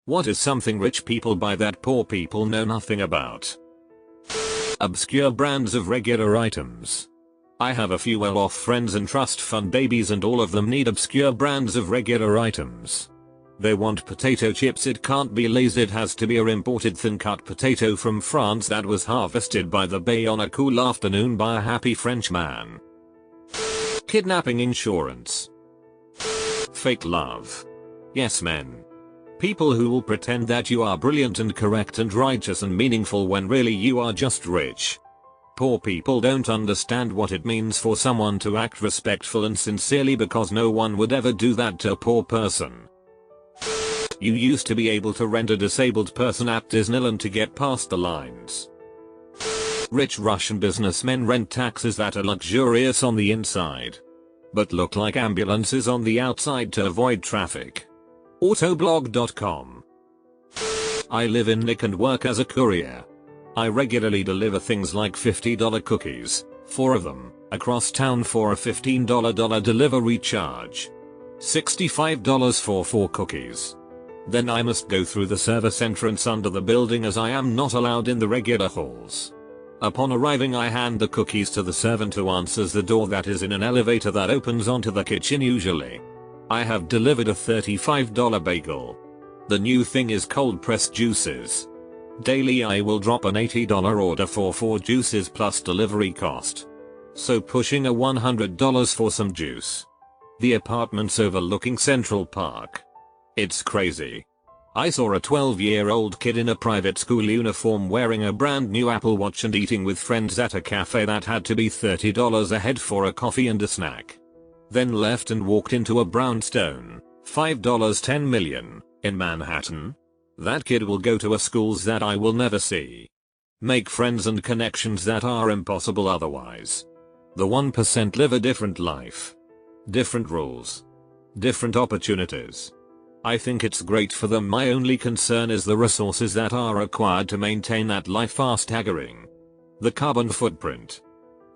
What is something rich people buy that poor people know nothing about? Obscure brands of regular items. I have a few well-off friends and trust fund babies, and all of them need obscure brands of regular items. They want potato chips, it can't be Lay's, it has to be a imported thin-cut potato from France that was harvested by the bay on a cool afternoon by a happy French man. Kidnapping insurance. Fake love. Yes men. People who will pretend that you are brilliant and correct and righteous and meaningful when really you are just rich. Poor people don't understand what it means for someone to act respectful and sincerely, because no one would ever do that to a poor person. You used to be able to rent a disabled person at Disneyland to get past the lines. Rich Russian businessmen rent taxis that are luxurious on the inside, but look like ambulances on the outside to avoid traffic. Autoblog.com. I live in Nick and work as a courier. I regularly deliver things like $50 cookies, 4 of them, across town for a $15 delivery charge. $65 for 4 cookies. Then I must go through the service entrance under the building, as I am not allowed in the regular halls. Upon arriving, I hand the cookies to the servant who answers the door that is in an elevator that opens onto the kitchen usually. I have delivered a $35 bagel. The new thing is cold pressed juices. Daily I will drop an $80 order for 4 juices plus delivery cost. So pushing a $100 for some juice. The apartment's overlooking Central Park. It's crazy. I saw a 12-year-old kid in a private school uniform wearing a brand new Apple Watch and eating with friends at a cafe that had to be $30 a head for a coffee and a snack. Then left and walked into a brownstone, $5 10 million, in Manhattan. That kid will go to a schools that I will never see. Make friends and connections that are impossible otherwise. The 1% live a different life. Different rules. Different opportunities. I think it's great for them. My only concern is the resources that are required to maintain that life are staggering. The carbon footprint.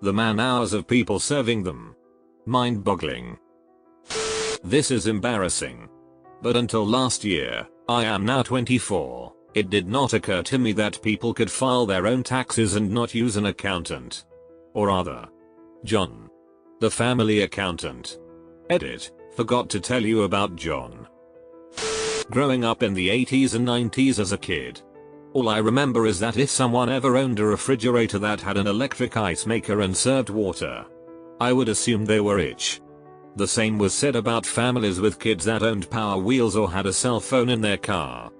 The man-hours of people serving them. Mind-boggling. This is embarrassing. But until last year, I am now 24, it did not occur to me that people could file their own taxes and not use an accountant. Or rather, John, the family accountant. Edit, forgot to tell you about John. Growing up in the 80s and 90s as a kid, all I remember is that if someone ever owned a refrigerator that had an electric ice maker and served water, I would assume they were rich. The same was said about families with kids that owned Power Wheels or had a cell phone in their car.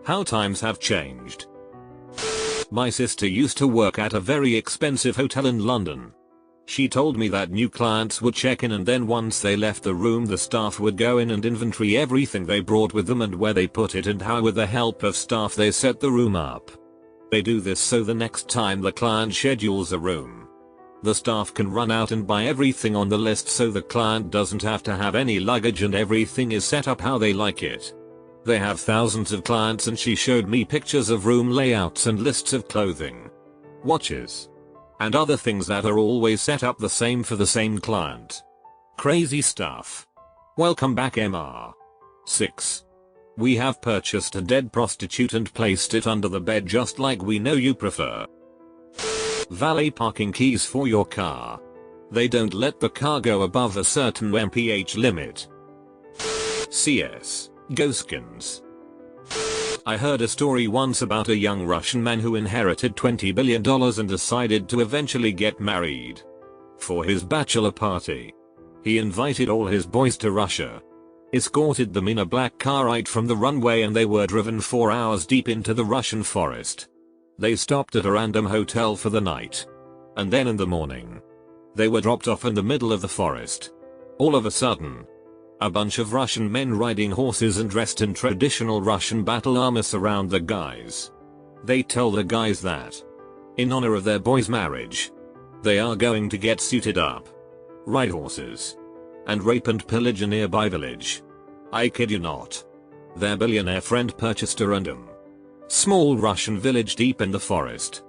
How times have changed. My sister used to work at a very expensive hotel in London. She told me that new clients would check in, and then once they left the room the staff would go in and inventory everything they brought with them and where they put it and how with the help of staff they set the room up. They do this so the next time the client schedules a room, the staff can run out and buy everything on the list so the client doesn't have to have any luggage and everything is set up how they like it. They have thousands of clients and she showed me pictures of room layouts and lists of clothing, watches, and other things that are always set up the same for the same client. Crazy stuff. Welcome back MR. 6. We have purchased a dead prostitute and placed it under the bed just like we know you prefer. Valet parking keys for your car. They don't let the car go above a certain mph limit. CS. Goskins. I heard a story once about a young Russian man who inherited $20 billion and decided to eventually get married. For his bachelor party, he invited all his boys to Russia, escorted them in a black car right from the runway, and they were driven 4 hours deep into the Russian forest. They stopped at a random hotel for the night. And then in the morning, they were dropped off in the middle of the forest. All of a sudden, a bunch of Russian men riding horses and dressed in traditional Russian battle armor surround the guys. They tell the guys that, in honor of their boy's marriage, they are going to get suited up, ride horses, and rape and pillage a nearby village. I kid you not. Their billionaire friend purchased a random, small Russian village deep in the forest,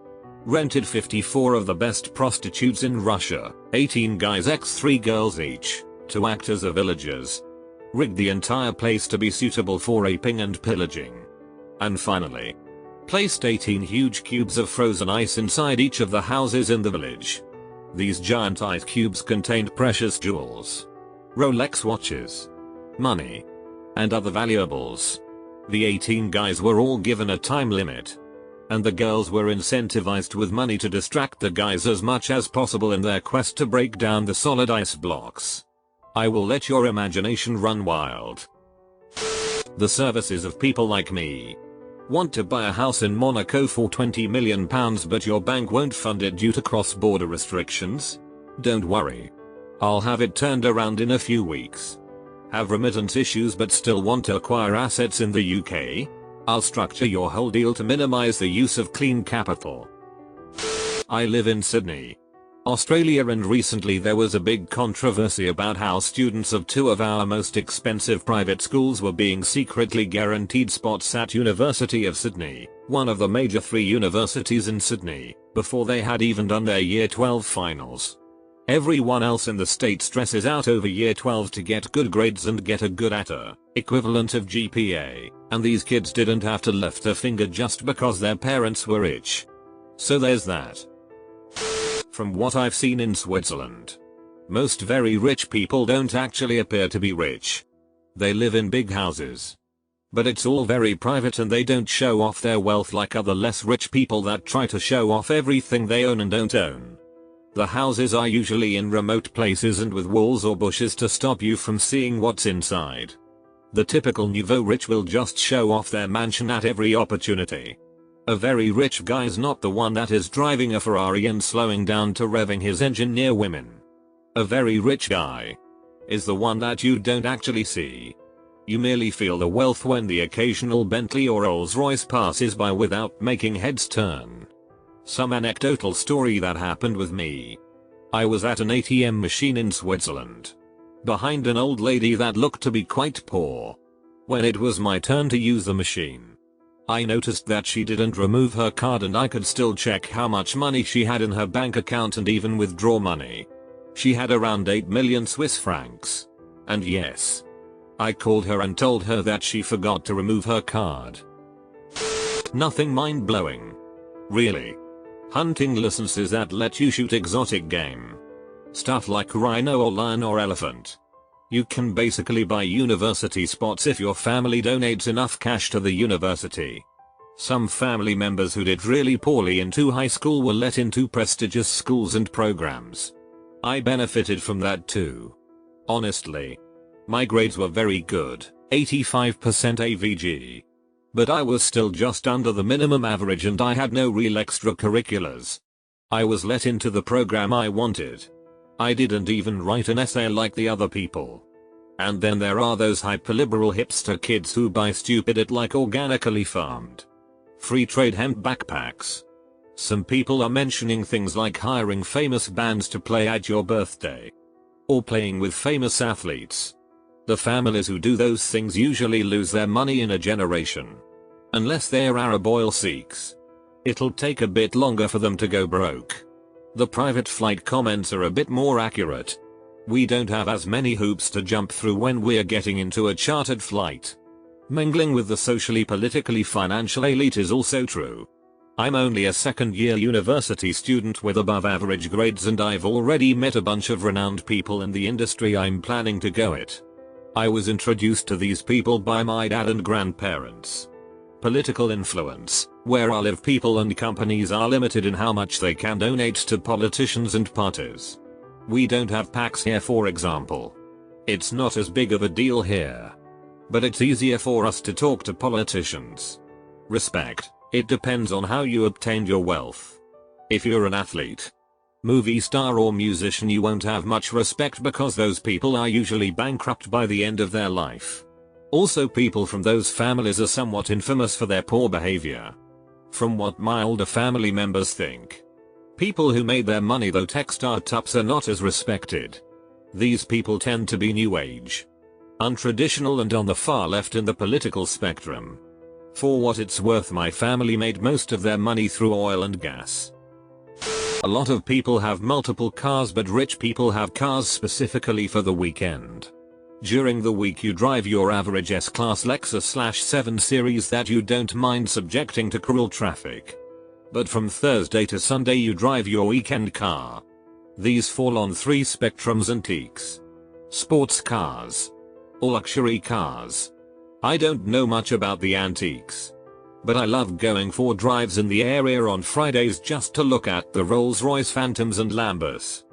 rented 54 of the best prostitutes in Russia, 18 guys x 3 girls each, to act as the villagers. rigged the entire place to be suitable for raping and pillaging. And finally, placed 18 huge cubes of frozen ice inside each of the houses in the village. These giant ice cubes contained precious jewels, Rolex watches, money, and other valuables. The 18 guys were all given a time limit, and the girls were incentivized with money to distract the guys as much as possible in their quest to break down the solid ice blocks. I will let your imagination run wild. The services of people like me. Want to buy a house in Monaco for £20 million but your bank won't fund it due to cross-border restrictions? Don't worry. I'll have it turned around in a few weeks. Have remittance issues but still want to acquire assets in the UK? I'll structure your whole deal to minimize the use of clean capital. I live in Sydney, Australia, and recently there was a big controversy about how students of two of our most expensive private schools were being secretly guaranteed spots at University of Sydney, one of the major 3 universities in Sydney, before they had even done their Year 12 finals. Everyone else in the state stresses out over Year 12 to get good grades and get a good ATA, equivalent of GPA, and these kids didn't have to lift a finger just because their parents were rich. So there's that. From what I've seen in Switzerland, most very rich people don't actually appear to be rich. They live in big houses, but it's all very private and they don't show off their wealth like other less rich people that try to show off everything they own and don't own. The houses are usually in remote places and with walls or bushes to stop you from seeing what's inside. The typical nouveau rich will just show off their mansion at every opportunity. A very rich guy's not the one that is driving a Ferrari and slowing down to revving his engine near women. A very rich guy is the one that you don't actually see. You merely feel the wealth when the occasional Bentley or Rolls-Royce passes by without making heads turn. Some anecdotal story that happened with me. I was at an ATM machine in Switzerland, behind an old lady that looked to be quite poor. When it was my turn to use the machine, I noticed that she didn't remove her card and I could still check how much money she had in her bank account and even withdraw money. She had around 8 million Swiss francs. And yes, I called her and told her that she forgot to remove her card. Nothing mind-blowing. Really. Hunting licenses that let you shoot exotic game. Stuff like rhino or lion or elephant. You can basically buy university spots if your family donates enough cash to the university. Some family members who did really poorly into high school were let into prestigious schools and programs. I benefited from that too. Honestly, my grades were very good, 85% AVG. But I was still just under the minimum average and I had no real extracurriculars. I was let into the program I wanted. I didn't even write an essay like the other people. And then there are those hyperliberal hipster kids who buy stupid like organically farmed free trade hemp backpacks. Some people are mentioning things like hiring famous bands to play at your birthday, or playing with famous athletes. The families who do those things usually lose their money in a generation. Unless they're Arab oil Sikhs. It'll take a bit longer for them to go broke. The private flight comments are a bit more accurate. We don't have as many hoops to jump through when we're getting into a chartered flight. Mingling with the socially, politically, financial elite is also true. I'm only a second-year university student with above average grades and I've already met a bunch of renowned people in the industry I'm planning to go it. I was introduced to these people by my dad and grandparents. Political influence, where I live, people and companies are limited in how much they can donate to politicians and parties. We don't have PACs here, for example. It's not as big of a deal here. But it's easier for us to talk to politicians. Respect. It depends on how you obtained your wealth. If you're an athlete, movie star or musician, you won't have much respect because those people are usually bankrupt by the end of their life. Also, people from those families are somewhat infamous for their poor behavior. From what my older family members think, people who made their money though tech startups are not as respected. These people tend to be new age, untraditional and on the far left in the political spectrum. For what it's worth, my family made most of their money through oil and gas. A lot of people have multiple cars, but rich people have cars specifically for the weekend. During the week you drive your average S-Class Lexus/7 Series that you don't mind subjecting to cruel traffic. But from Thursday to Sunday you drive your weekend car. These fall on 3 spectrums: antiques, sports cars, or luxury cars. I don't know much about the antiques, but I love going for drives in the area on Fridays just to look at the Rolls-Royce Phantoms and Lambos.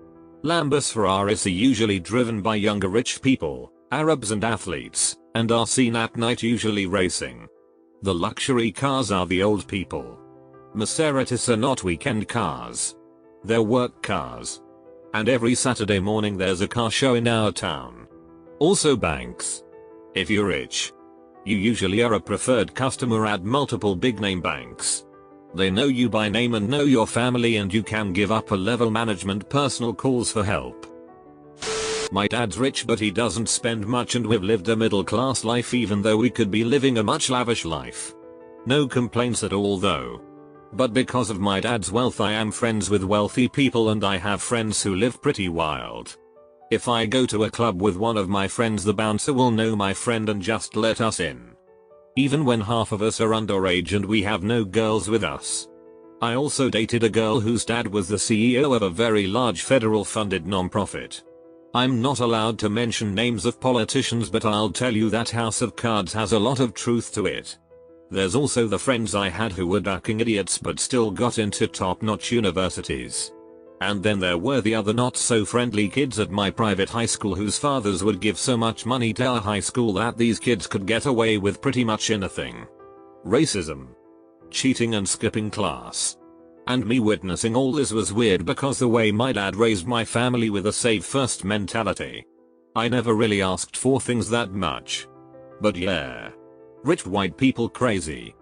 Lambos Ferraris are usually driven by younger rich people, Arabs and athletes, and are seen at night usually racing. The luxury cars are the old people. Maseratis are not weekend cars. They're work cars. And every Saturday morning there's a car show in our town. Also banks. If you're rich, you usually are a preferred customer at multiple big name banks. They know you by name and know your family, and you can give upper level management personal calls for help. My dad's rich but he doesn't spend much, and we've lived a middle class life even though we could be living a much lavish life. No complaints at all though. But because of my dad's wealth I am friends with wealthy people, and I have friends who live pretty wild. If I go to a club with one of my friends, the bouncer will know my friend and just let us in. Even when half of us are underage and we have no girls with us. I also dated a girl whose dad was the CEO of a very large federal funded non-profit. I'm not allowed to mention names of politicians, but I'll tell you that House of Cards has a lot of truth to it. There's also the friends I had who were ducking idiots but still got into top-notch universities. And then there were the other not so friendly kids at my private high school whose fathers would give so much money to our high school that these kids could get away with pretty much anything. Racism, cheating and skipping class. And me witnessing all this was weird because the way my dad raised my family with a save first mentality. I never really asked for things that much. But yeah. Rich white people crazy.